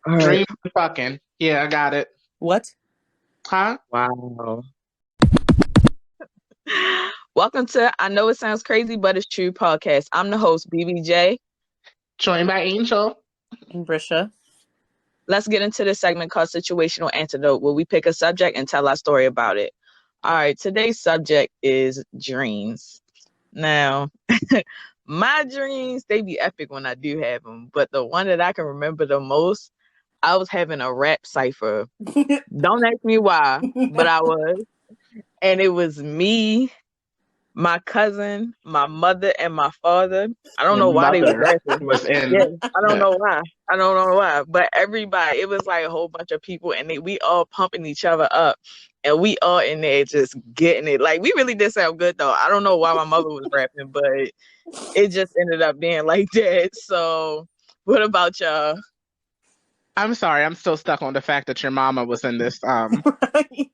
All right. Dream fucking. Yeah, I got it. What? Huh? Wow. Welcome to I know it sounds crazy, but it's true podcast. I'm the host, BBJ. Joined by Angel. And Brisha. Let's get into this segment called Situational Antidote, where we pick a subject and tell our story about it. All right, today's subject is dreams. Now, my dreams, they be epic when I do have them, but the one that I can remember the most, I was having a rap cipher. Don't ask me why, but I was. And it was me, my cousin, my mother, and my father. I don't Your know why they was mother rapping. was Yeah, in I don't the. know why. I don't know why. But everybody, it was like a whole bunch of people, and we all pumping each other up, and we all in there just getting it. Like we really did sound good though. I don't know why my mother was rapping, but it just ended up being like that. So, what about y'all? I'm sorry, I'm still stuck on the fact that your mama was in this Right.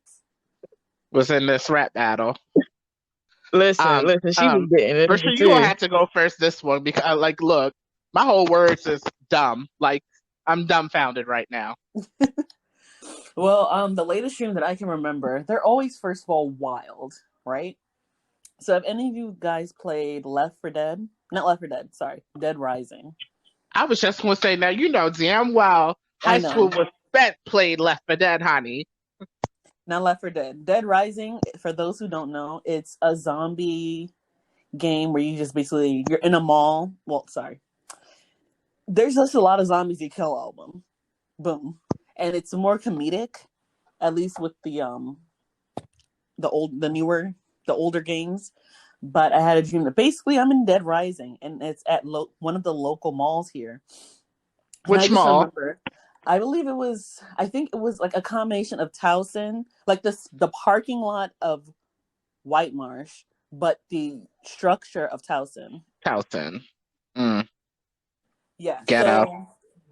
rap battle. Listen, Um listen, she was um getting it Brisha, you gonna too. have to go first this one because like look, my whole words is dumb. Like I'm dumbfounded right now. Well, the latest dream that I can remember, they're always first of all wild, right? So have any of you guys played Left for Dead? Not Left for Dead, sorry, Dead Rising. I was just gonna say now you know damn well I high school know. was spent played Left for Dead, honey. Not Left for Dead. Dead Rising, for those who don't know, it's a zombie game where you just basically you're in a mall. Well, sorry. There's just a lot of zombies, you kill all of them. Boom. And it's more comedic, at least with the older games. But I had a dream that basically I'm in Dead Rising, and it's at one of the local malls here. And I Which just mall? remember, I think it was like a combination of Towson, like the parking lot of White Marsh, but the structure of Towson. Towson. Mm, Yeah. ghetto. So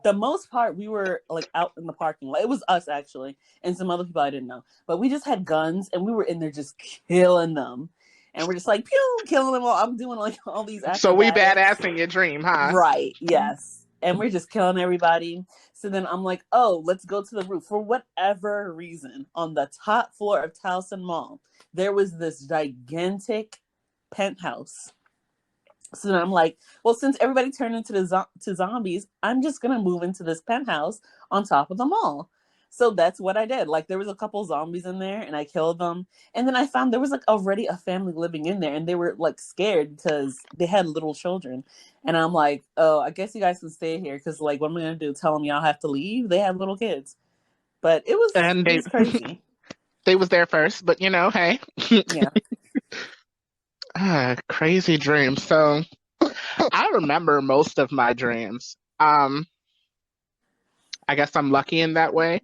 the most part, we were like out in the parking lot. It was us actually, and some other people I didn't know. But we just had guns, and we were in there just killing them, and we're just like pew, killing them all. I'm doing like all these So we acrobatics. badass in your dream, huh? Right. Yes. And we're just killing everybody. So then I'm like, oh, let's go to the roof. For whatever reason, on the top floor of Towson Mall, there was this gigantic penthouse. So then I'm like, well, since everybody turned into to zombies, I'm just gonna move into this penthouse on top of the mall. So that's what I did. Like there was a couple zombies in there, and I killed them. And then I found there was like already a family living in there, and they were like scared because they had little children. And I'm like, oh, I guess you guys can stay here because like, what am I gonna do? Tell them y'all have to leave? They have little kids. But And it they was crazy. they was there first, but you know, hey. Yeah. Crazy dreams. So I remember most of my dreams. I guess I'm lucky in that way.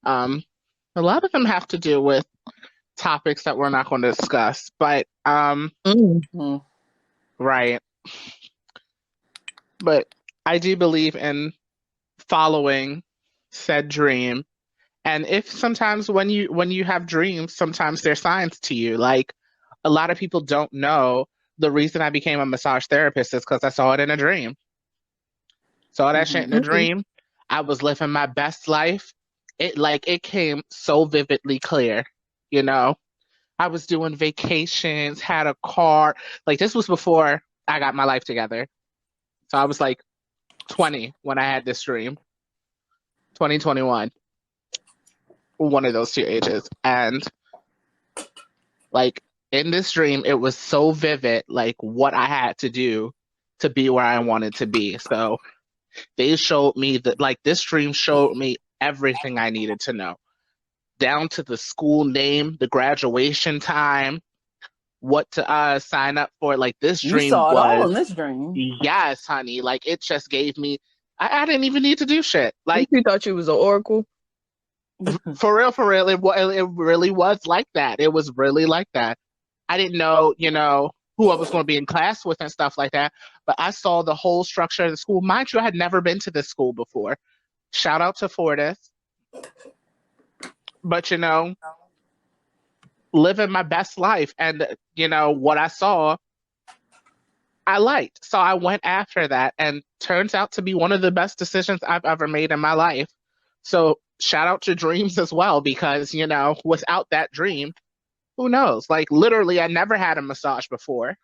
Um, a lot of them have to do with topics that we're not going to discuss, but Mm. Mhm. right. But I do believe in following said dream. And if sometimes when you have dreams, sometimes they're signs to you. Like a lot of people don't know the reason I became a massage therapist is because I saw it in a dream. Saw that shit Mhm. in a dream. I was living my best life. It came so vividly clear, you know. I was doing vacations, had a car. Like this was before I got my life together. So I was like 20 when I had this dream. 2021, one of those two ages. And like in this dream, it was so vivid, like what I had to do to be where I wanted to be. So they showed me that, like, this dream showed me everything I needed to know, down to the school name, the graduation time, what to sign up for. Like, this You dream saw it all was, in this dream. yes, honey. Like, it just gave me, I didn't even need to do shit. Like, You thought you was an oracle? for real, it really was like that. It was really like that. I didn't know, who I was going to be in class with and stuff like that. But I saw the whole structure of the school. Mind you, I had never been to this school before. Shout out to Fortis. But, living my best life. And, what I saw, I liked. So I went after that and turns out to be one of the best decisions I've ever made in my life. So shout out to dreams as well, because, without that dream, who knows? Like literally, I never had a massage before.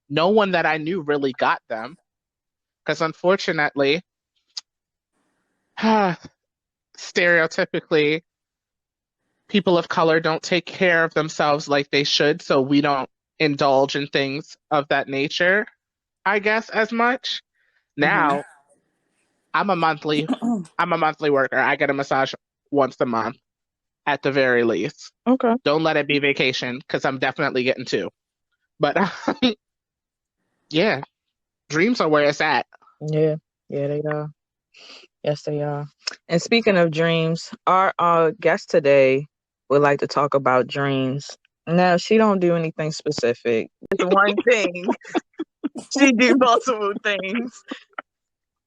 No one that I knew really got them because unfortunately, stereotypically, people of color don't take care of themselves like they should, so we don't indulge in things of that nature, I guess, as much. Now, I'm a monthly I'm a monthly worker. I get a massage once a month at the very least. Okay. Don't let it be vacation because I'm definitely getting two. But yeah, dreams are where it's at. Yeah. Yeah, they are. Yes, they are. And speaking of dreams, our guest today would like to talk about dreams. Now, she don't do anything specific. It's one thing. She do multiple things.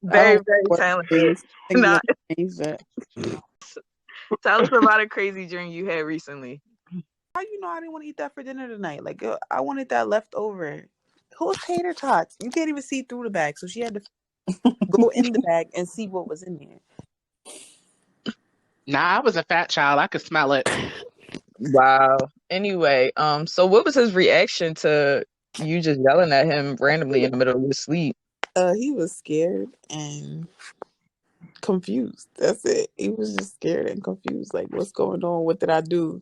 Very, very What talented. things? I think you Not, want to change that. tell us about a crazy dream you had recently. How you know I didn't want to eat that for dinner tonight? Like I wanted that left over. Who's tater tots? You can't even see through the bag, so she had to go in the bag and see what was in there. Nah, I was a fat child. I could smell it. Wow. Anyway, so what was his reaction to you just yelling at him randomly in the middle of his sleep? He was scared and confused. That's it. He was just scared and confused. Like, what's going on? What did I do?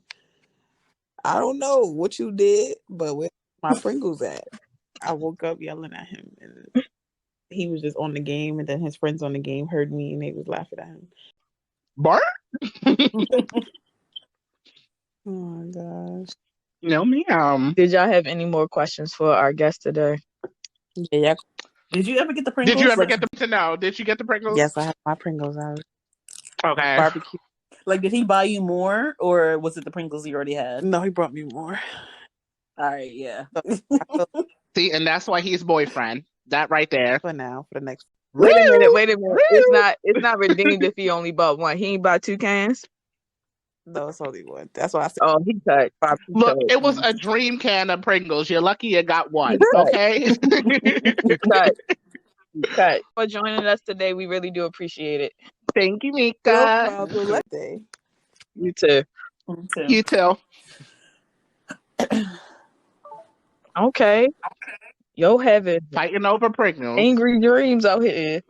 I don't know what you did, but where my Pringles at? I woke up yelling at him, and he was just on the game, and then his friends on the game heard me, and they was laughing at him. Bart? Oh my gosh. No, ma'am. Did y'all have any more questions for our guest today? Yeah. Did you ever get the Pringles? Did you ever get them to know? Did you get the Pringles? Yes, I have my Pringles out. Okay. Barbecue. Like, did he buy you more, or was it the Pringles you already had? No, he brought me more. All right, yeah. See, and that's why he's boyfriend. That right there. For now, for the next. Wait a minute. It's not redeemed if he only bought one. He ain't bought 2 cans? No, it's only one. That's why I said. Oh, he cut. Look, it was a dream can of Pringles. You're lucky you got one. Okay. He cut. For joining us today. We really do appreciate it. Thank you, No Mika. problem. Let's say. You too. You too. Okay. Yo, having Fighting over Pringles. angry dreams out here.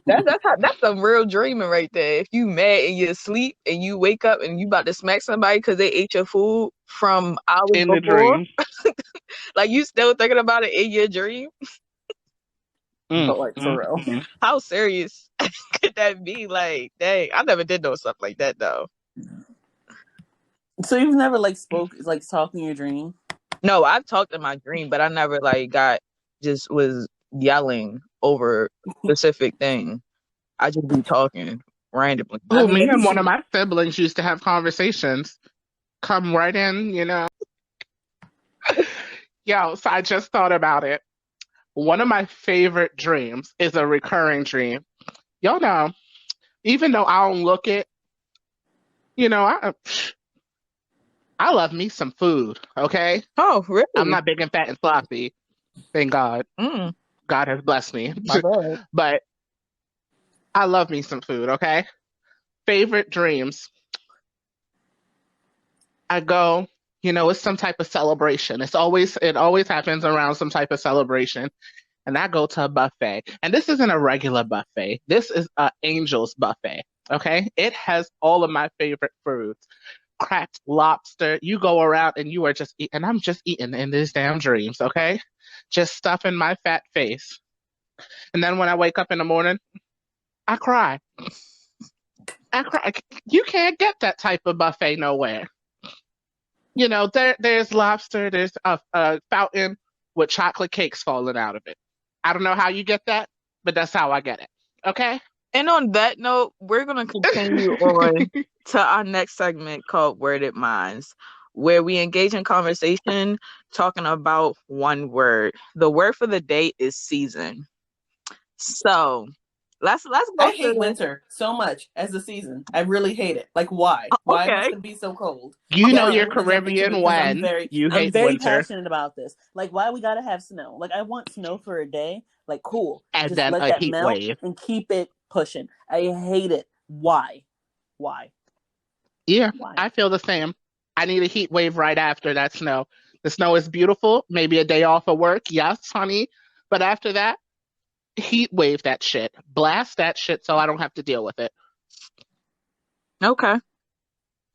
That's a real dreaming right there. If you mad in your sleep and you wake up and you about to smack somebody because they ate your food from hours In the before, dream. like you still thinking about it in your dream. But like for real. How serious could that be? Like, dang, I never did no stuff like that though. So you've never talked in your dream? No, I've talked in my dream, but I never was yelling over a specific thing. I just be talking randomly. Oh, me and one of my siblings used to have conversations. Come right in, Yo, so I just thought about it. One of my favorite dreams is a recurring dream. Y'all know, even though I don't look it, I love me some food, okay? Oh, really? I'm not big and fat and sloppy. Thank God. God has blessed me. My God. But I love me some food, okay? Favorite dreams. I go, it's some type of celebration. It always happens around some type of celebration. And I go to a buffet. And this isn't a regular buffet. This is an Angel's buffet, okay? It has all of my favorite foods. Cracked lobster. You go around and you are just eating. And I'm just eating in these damn dreams, okay? Just stuffing my fat face. And then when I wake up in the morning, I cry. You can't get that type of buffet nowhere. There's lobster, there's a fountain with chocolate cakes falling out of it. I don't know how you get that, but that's how I get it. Okay? And on that note, we're going to continue on to our next segment called Worded Minds, where we engage in conversation talking about one word. The word for the day is season. So, Let's I go hate to winter so much as a season. I really hate it. Like, why? Why must okay. it be so cold? You know Yes, you're we're gonna jump into it Caribbean because when you I'm hate very winter, passionate about this. Like, why we gotta have snow? Like, I want snow for a day. Like, cool. and Just then let a that heat melt wave. and keep it pushing. I hate it. Why? Why? Yeah, Why? I feel the same. I need a heat wave right after that snow. The snow is beautiful. Maybe a day off of work. Yes, honey. But after that, heat wave that shit. Blast that shit so I don't have to deal with it. Okay.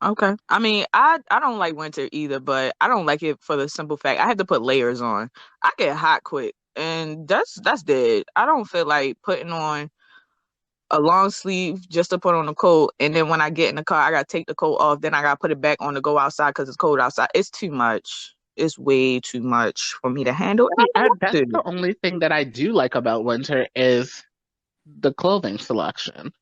Okay. I mean, I don't like winter either, but I don't like it for the simple fact I have to put layers on. I get hot quick, and that's dead. I don't feel like putting on a long sleeve just to put on a coat, and then when I get in the car, I gotta take the coat off. Then I gotta put it back on to go outside because it's cold outside. It's too much. It's way too much for me to handle, and I See, don't that's want the to. only thing that I do like about winter is the clothing selection.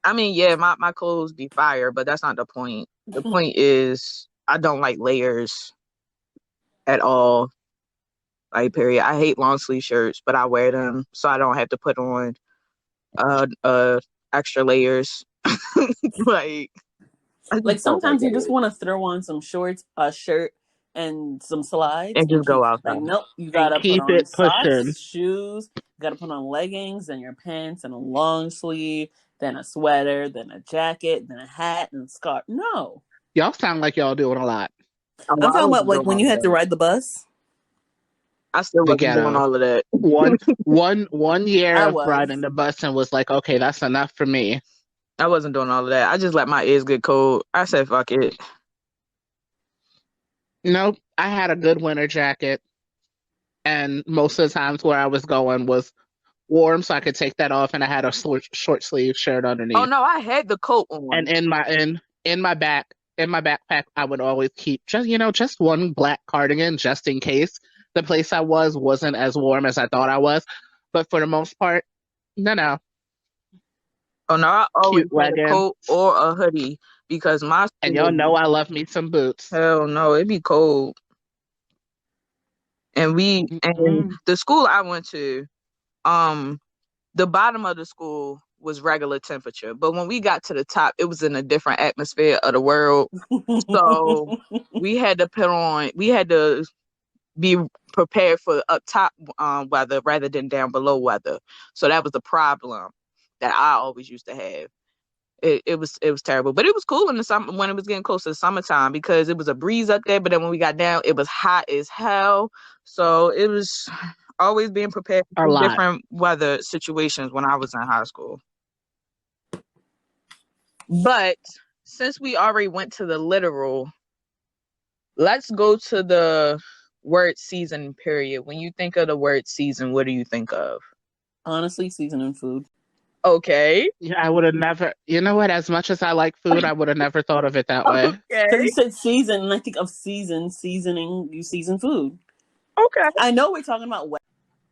I mean, yeah, my clothes be fire, but that's not the point. The point is I don't like layers at all. Like period. I hate long sleeve shirts, but I wear them so I don't have to put on extra layers. Like I Like just don't like sometimes you just layers. want to throw on some shorts, a shirt, and some slides And and just go keep like outside. nope, you And gotta put keep on it pushing. socks, shoes, you gotta put on leggings and your pants and a long sleeve, then a sweater, then a jacket, then a hat and scarf. No. Y'all sound like y'all doing a lot. Oh, I'm I talking about wasn't like doing when all you of had to that. ride the bus. I still The wasn't doing ghetto. all of that. One year I of riding was. the bus and was like, okay, that's enough for me. I wasn't doing all of that. I just let my ears get cold. I said, fuck it. Nope. I had a good winter jacket, and most of the times where I was going was warm, so I could take that off, and I had a short sleeve shirt Oh underneath. no, I had the coat And on. in my backpack, I would always keep just one black cardigan just in case the place I was wasn't as warm as I thought I was. But for the most part, no, Oh no, I always cute had a leggings. coat or a hoodie because my And y'all school, know I love me some boots. hell no, it'd be cold. And Mm-mm. the school I went to, um, the bottom of the school was regular temperature, but when we got to the top, it was in a different atmosphere of the world. So we had to be prepared for up top weather rather than down below weather. So that was the problem that I always used to have. It was terrible, but it was cool in the summer when it was getting close to the summertime because it was a breeze up there. But then when we got down, it was hot as hell. So it was always being prepared A for lot. different weather situations when I was in high school. But since we already went to the literal, let's go to the word season period. When you think of the word season, what do you think of? Honestly, seasoning food. Okay. Yeah, I would have never, you know what? As much as I like food, I would have never thought of it that way. Because you Okay. said season, and I think of seasoning. You season food. Okay. I know we're talking about wet.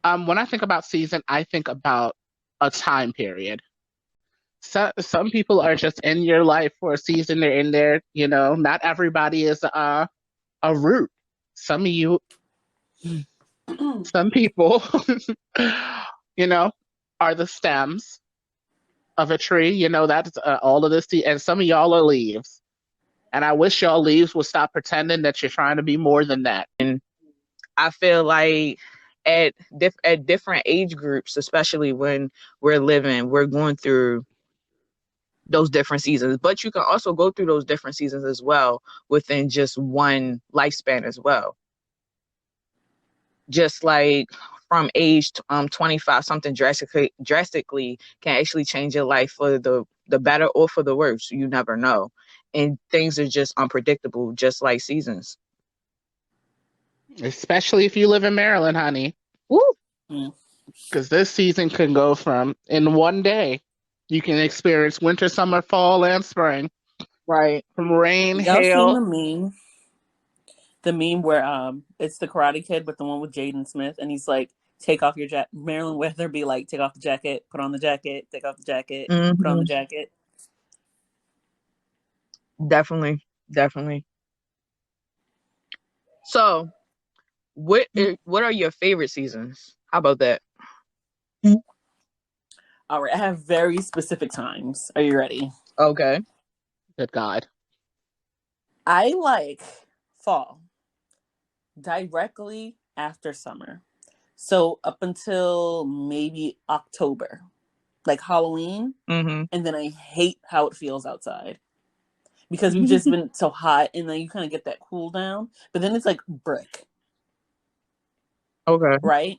When I think about season, I think about a time period. Some people are just in your life for a season. They're in there, not everybody is a root. Some of you, some people, you know, are the stems of a tree. That's all of this. And some of y'all are leaves. And I wish y'all leaves would stop pretending that you're trying to be more than that. And I feel like at different age groups, especially when we're going through those different seasons. But you can also go through those different seasons as well within just one lifespan as well. Just like from age 25, something drastically can actually change your life for the better or for the worse. You never know. And things are just unpredictable, just like seasons. Especially if you live in Maryland, honey. Woo! Mm. Because this season can go from, in one day, you can experience winter, summer, fall, and spring. Right. From rain, Y'all seen hail. the meme? The meme where it's the Karate Kid, but the one with Jaden Smith, and he's like, "Take off your jacket." Marilyn Weatherby like, "Take off the jacket, put on the jacket, take off the jacket, put on the Hmm. jacket." Definitely. Definitely. So, what are your favorite seasons? How about that? All right, I have very specific times. Are you ready? Okay. Good God. I like fall directly after summer. So up until maybe October, like Halloween, Mm-hmm. and then I hate how it feels outside because we've just been so hot, and then you kind of get that cool down, but then it's like brick, Okay. right?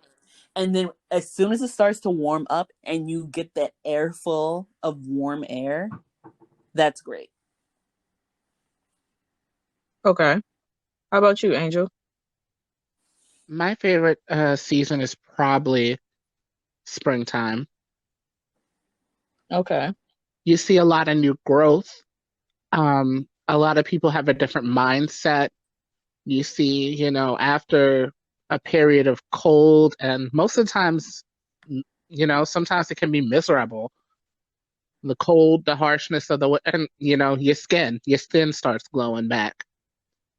And then as soon as it starts to warm up and you get that air full of warm air, that's great. Okay. How about you, Angel? My favorite season is probably springtime. Okay. You see a lot of new growth. A lot of people have a different mindset. You see, after a period of cold, and most of the times, sometimes it can be miserable. The cold, the harshness of and your skin starts glowing back.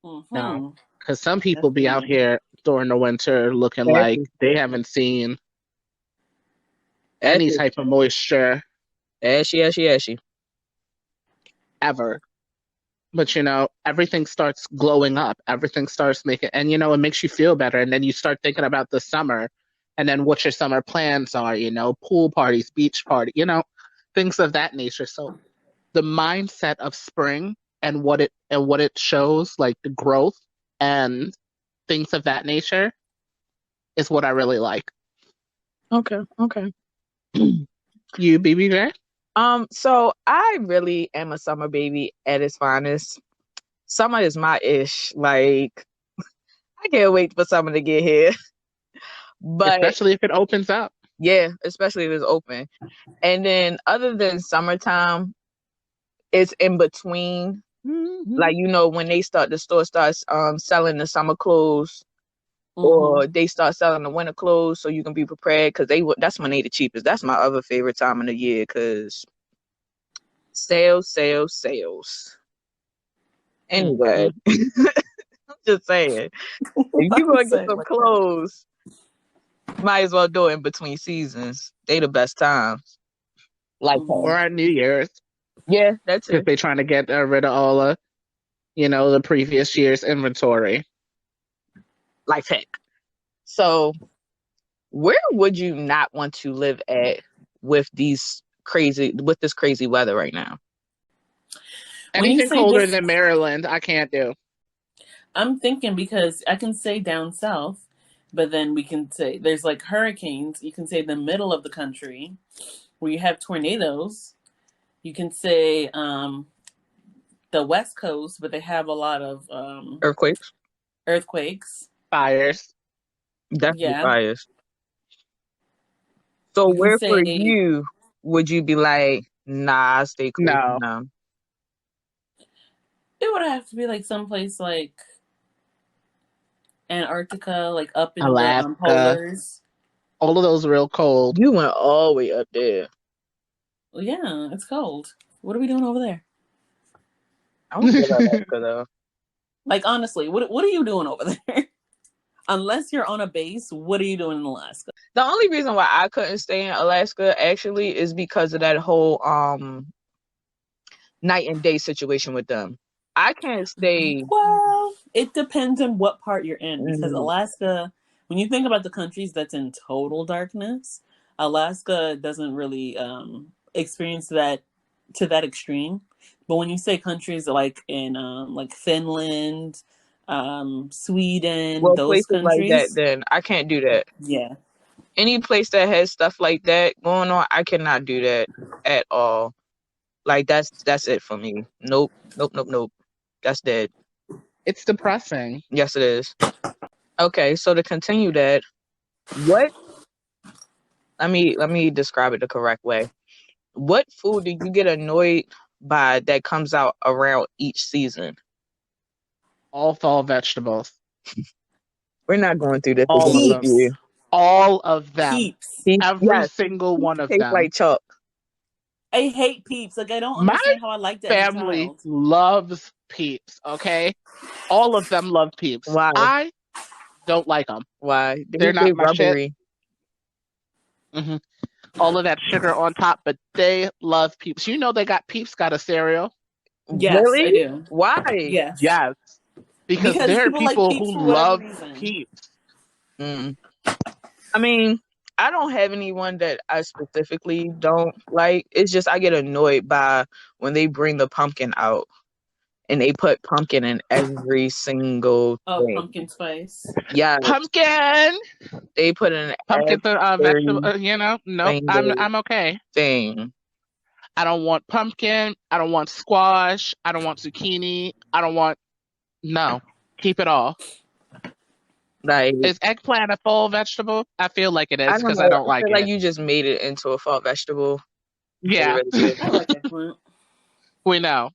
No, Mm-hmm. because some people be out Definitely. here during the winter looking like Ashy. they haven't seen any Ashy. type of moisture Ashy. Ashy. Ashy. ever. But everything starts glowing up. Everything starts making, and it makes you feel better. And then you start thinking about the summer, and then what your summer plans are. Pool parties, beach party. Things of that nature. So the mindset of spring and what it shows, like the growth and things of that nature, is what I really like. Okay. Okay. You, BBJ? So I really am a summer baby at its finest. Summer is my ish. Like, I can't wait for summer to get here. But Especially if it opens up. yeah, especially if it's open. And then other than summertime, it's in between. Like, when the store starts selling the summer clothes, Mm-hmm. or they start selling the winter clothes, so you can be prepared, because that's when they the cheapest. That's my other favorite time of the year, because sales, sales, sales. Anyway, I'm just saying, if you I'm gonna get saying some like that. clothes, might as well do it in between seasons. They the best times. Like Mm-hmm. Or at New Year's, yeah, that's because it. they're trying to get rid of all of, the previous year's inventory. Life hack. So, where would you not want to live at with this crazy weather right now? When you Anything say colder this, than Maryland, I can't do. I'm thinking because I can say down south, but then we can say there's like hurricanes. You can say the middle of the country where you have tornadoes. You can say the West Coast, but they have a lot of Earthquakes, earthquakes. Fires. definitely Yeah. fires. So, You can where for say it you would you be like, nah, stay close No. to them? would have to be like someplace like Antarctica, like up in the Alaska. polars. All of those real cold. You went all the way up there. Well, yeah, it's cold. What are we doing over there? I don't feel Alaska though. Like honestly, what are you doing over there? Unless you're on a base, what are you doing in Alaska? The only reason why I couldn't stay in Alaska actually is because of that whole night and day situation with them. I can't stay. Well, it depends on what part you're in because mm, Alaska, when you think about the countries that's in total darkness, Alaska doesn't really experience that to that extreme. But when you say countries like in like Finland, Sweden, well, those places like that, countries, then I can't do that. yeah. Any place that has stuff like that going on, I cannot do that at all. Like, that's it for me. Nope, nope, nope, nope. That's dead. It's depressing. Yes, it is. Okay, so to continue that, what? Let me describe it the correct way. What food do you get annoyed by that comes out around each season? All fall vegetables. We're not going through this All again of with them. Peeps. you. All of them. Peeps. Peeps, Every yes, single peeps one of taste them. like chalk. I hate peeps. Like I don't My understand how I liked it as a family child. loves peeps, okay? All of them love peeps. Why? I don't like them. Why? They're They not my shit. rubbery. hmm all of that sugar on top, but they love Peeps. You know they got Peeps got a cereal? Yes, I Really? do. Why? Yes. Yes. Because Because there are people like people Peeps who for whatever love reason. Peeps. Mm. I mean, I don't have anyone that I specifically don't like. It's just I get annoyed by when they bring the pumpkin out and they put pumpkin in every single Oh, thing. pumpkin spice. Yeah, Pumpkin! they put it in Pumpkin's a vegetable, every nope, single I'm okay. thing. I don't want pumpkin. I don't want squash. I don't want zucchini. I don't want, no. Keep it all. Like, Is eggplant a full vegetable? I feel like it I is don't because I know. don't I like feel like it. you just made it into a fall vegetable. It Yeah, really did. I like eggplant. we know.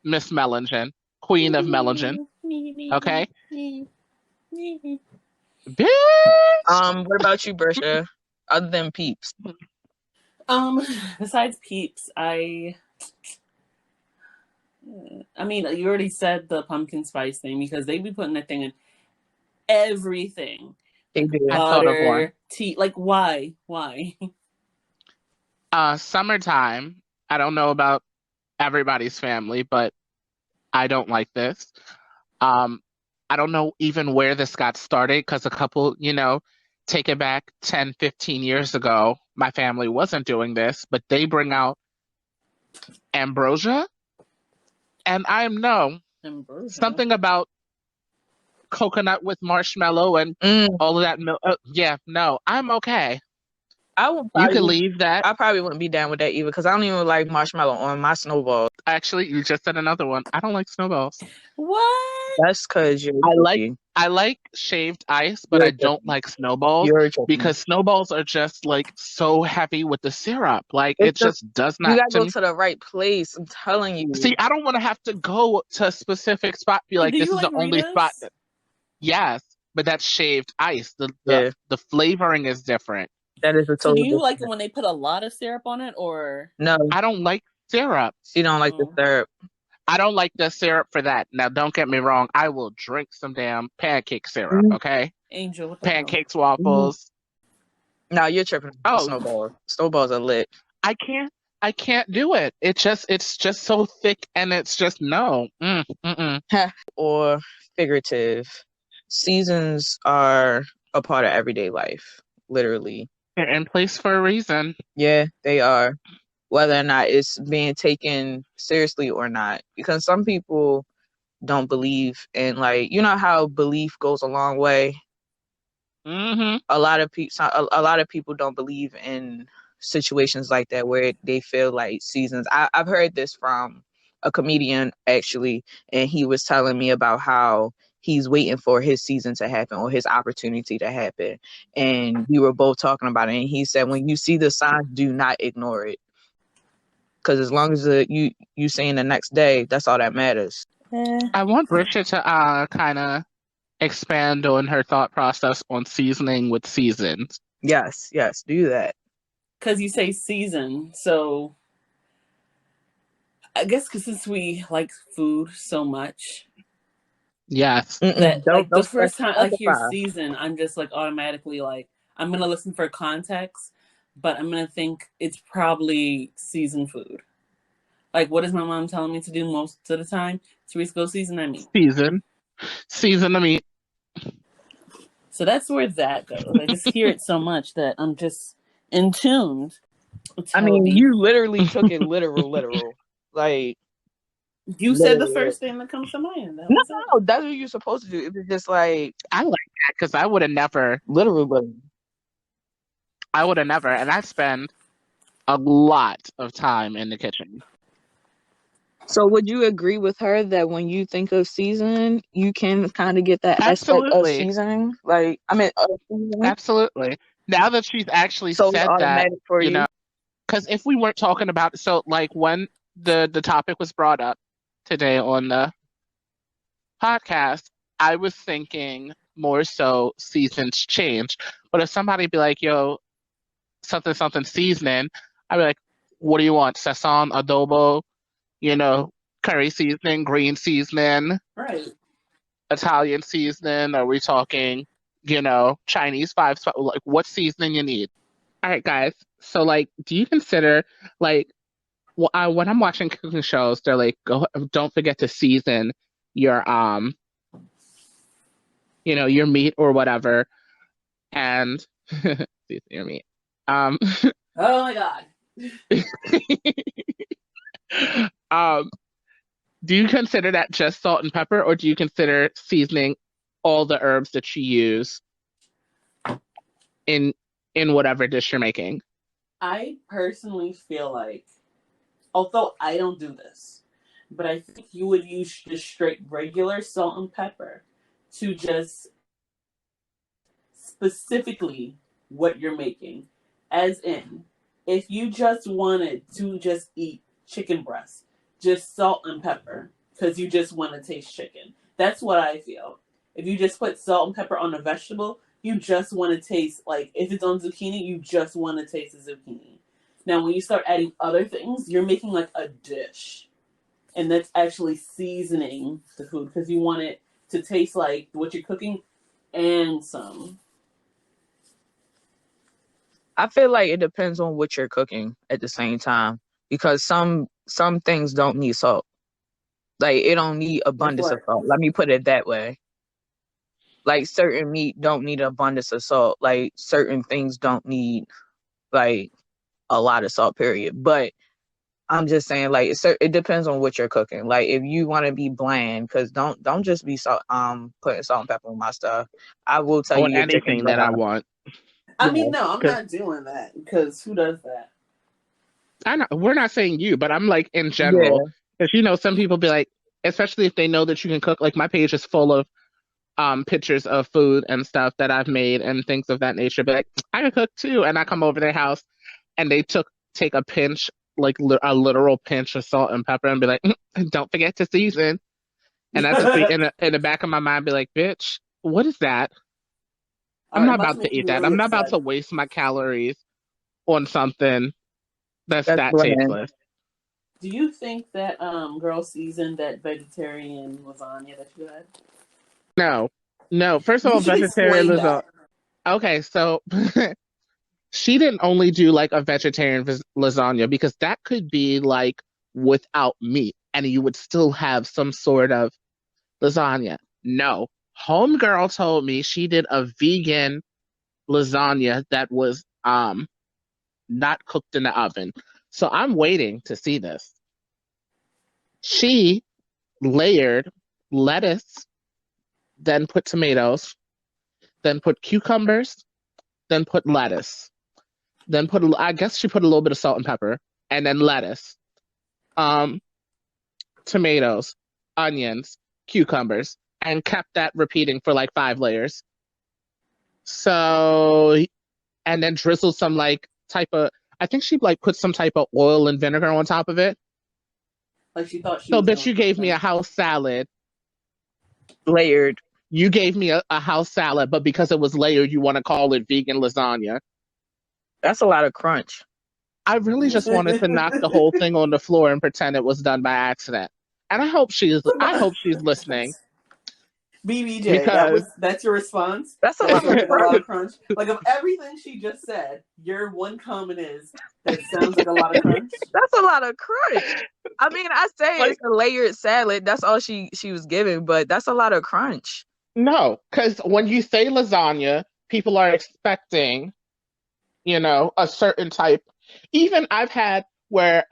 Miss Mellingen, Queen of Mellingen. Okay? Bitch! What about you, Bersha? Other than Peeps? Besides Peeps, I mean, you already said the pumpkin spice thing because they be putting that thing in everything. They Like do. I thought of one. butter, tea. Like, why? Why? Summertime. I don't know about everybody's family, but I don't like this. Um, I don't know even where this got started because a couple, take it back 10, 15 years ago, my family wasn't doing this, but they bring out ambrosia. And I know Ambrosia. something about coconut with marshmallow and Mm, all of that milk. Yeah, no, I'm okay. I would You can probably, leave that. I probably wouldn't be down with that either because I don't even like marshmallow on my snowballs. Actually, you just said another one. I don't like snowballs. What? That's because you're I like tricky. I like shaved ice, but You're I don't tricky. like snowballs You're tricky. because snowballs are just like so heavy with the syrup. Like It's it the just does You not gotta to go me. to the right place. I'm telling See, you. I don't want to have to go to a specific spot, be Wait, like, do this you is the like only spot. Rita's? Yes, but that's shaved ice. The the Yeah, the flavoring is different. that is a So do total you like it different. when they put a lot of syrup on it, or? No, I don't like syrup. she don't like the Oh, syrup. I don't like the syrup for that. Now, don't get me wrong. I will drink some damn pancake syrup, Mhm, okay? Angel, what the hell? Pancakes, mhm. waffles. No, you're tripping on Oh, snowballs. Snowballs are lit. I can't. I can't do it. It's just so thick, and it's just no. Mm-mm. Or figurative. Seasons are a part of everyday life, literally. They're in place for a reason. Yeah, they are. Whether or not it's being taken seriously or not. Because some people don't believe in, like, you know how belief goes a long way. Hmm. A lot of people don't believe in situations like that where they feel like seasons. I've heard this from a comedian actually, and he was telling me about how he's waiting for his season to happen or his opportunity to happen, and we were both talking about it, and he said when you see the signs, do not ignore it, because as long as you saying the next day, that's all that matters. I want Bridget to kind of expand on her thought process on seasoning with seasons. Yes, yes, do that. Because you say season, so I guess because since we like food so much, Yes. that Don't like the don't first time I hear specify. season, I'm just like automatically like I'm gonna listen for context, but I'm gonna think it's probably season food. Like, what is my mom telling me to do most of the time? Teresa, go season that meat. Season. Season the meat. So that's where that goes. I just hear it so much that I'm just in tuned with I how it mean, be. you literally took it literal. Like, You said the literal. first thing that comes to mind. That No, was it. no, that's what you're supposed to do. It was just like I like that because literal. I would have never, and I spend a lot of time in the kitchen. So would you agree with her that when you think of seasoning, you can kind of get that aspect of Absolutely. seasoning? Like, I mean, of seasoning. Absolutely. Now that she's actually So it's said that, automatic for you. because if we weren't talking about, so like when the topic was brought up today on the podcast, I was thinking more so seasons change. But if somebody be like, yo, something something seasoning, I'd be like, what do you want? Sazon, adobo, you know, curry seasoning, green seasoning, Right. Italian seasoning? Are we talking, Chinese five spot? Like, what seasoning you need? All right, guys. So, like, do you consider like when I'm watching cooking shows, they're like, go, don't forget to season your your meat or whatever, and season your meat. Um, Oh my god. um, do you consider that just salt and pepper, or do you consider seasoning all the herbs that you use in whatever dish you're making? I personally feel like, although I don't do this, but I think you would use just straight regular salt and pepper to just specifically what you're making. As in, if you just wanted to just eat chicken breast, just salt and pepper, because you just want to taste chicken. That's what I feel. If you just put salt and pepper on a vegetable, you just want to taste, like, if it's on zucchini, you just want to taste the zucchini. Now, when you start adding other things, you're making like a dish. And that's actually seasoning the food because you want it to taste like what you're cooking and some. I feel like it depends on what you're cooking at the same time because some things don't need salt. Like it don't need Like abundance of what? salt. Let me put it that way. Like certain meat don't need abundance of salt. Like certain things don't need like a lot of salt. Period. But I'm just saying, like it depends on what you're cooking. Like if you want to be bland, because don't just be putting salt and pepper on my stuff. I will tell On you your chicken anything that I dry. want. I mean, Yeah, no, I'm 'cause- not doing that because who does that? I know we're not saying you, but I'm like in general. yeah. Because some people be like, especially if they know that you can cook. Like my page is full of pictures of food and stuff that I've made and things of that nature. But like, I can cook too, and I come over their house and they take a pinch, like a literal pinch of salt and pepper, and be like, "Don't forget to season." And I just be in the back of my mind, be like, "Bitch, what is that? All I'm right, not I'm about to about make to you eat that. really I'm not about upset. to waste my calories on something that's That's that bland. tasteless." Do you think that girl seasoned that vegetarian lasagna that you had? No, no. First of You all, should vegetarian explain lasagna. that. Okay, so she didn't only do like a vegetarian lasagna because that could be like without meat and you would still have some sort of lasagna. No, homegirl told me she did a vegan lasagna that was not cooked in the oven. So I'm waiting to see this. She layered lettuce, then put tomatoes, then put cucumbers, then put lettuce, then I guess she put a little bit of salt and pepper, and then lettuce, um, tomatoes, onions, cucumbers, and kept that repeating for like 5 layers. So, and then drizzled some like type of, I think she like put some type of oil and vinegar on top of it. Like she thought she So, was bitch, doing you gave me something. a house salad. Layered. You gave me a house salad, but because it was layered, you want to call it vegan lasagna. That's a lot of crunch. I really just wanted to knock the whole thing on the floor and pretend it was done by accident. And I hope she's listening BBJ, because that's your response? That's a That lot of sounds like a lot crunch. of crunch. Like of everything she just said, your one comment is that sounds like a lot of crunch. That's a lot of crunch. I mean, I say like it's a layered salad. That's all she was giving, but that's a lot of crunch. no, because when you say lasagna, people are expecting, a certain type. Even I've had where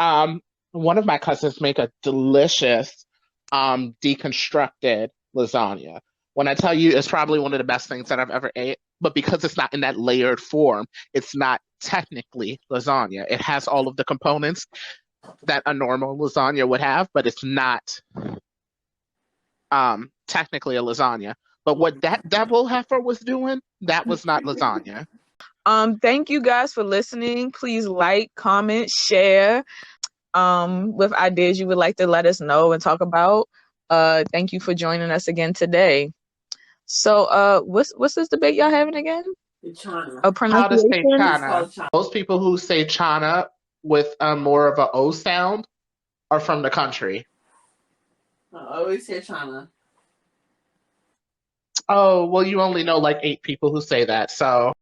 one of my cousins make a delicious deconstructed lasagna. When I tell you it's probably one of the best things that I've ever ate, but because it's not in that layered form, it's not technically lasagna. It has all of the components that a normal lasagna would have, but it's not technically a lasagna. But what that devil heifer was doing, that was not lasagna. Thank you guys for listening. Please like, comment, share with ideas you would like to let us know and talk about. Thank you for joining us again today. So what's this debate y'all having again? Chana. A How to say pronunciation? It's China. called Chana. Most people who say China with more of a O sound are from the country. I always say Chana. Oh, well, you only know like 8 people who say that, so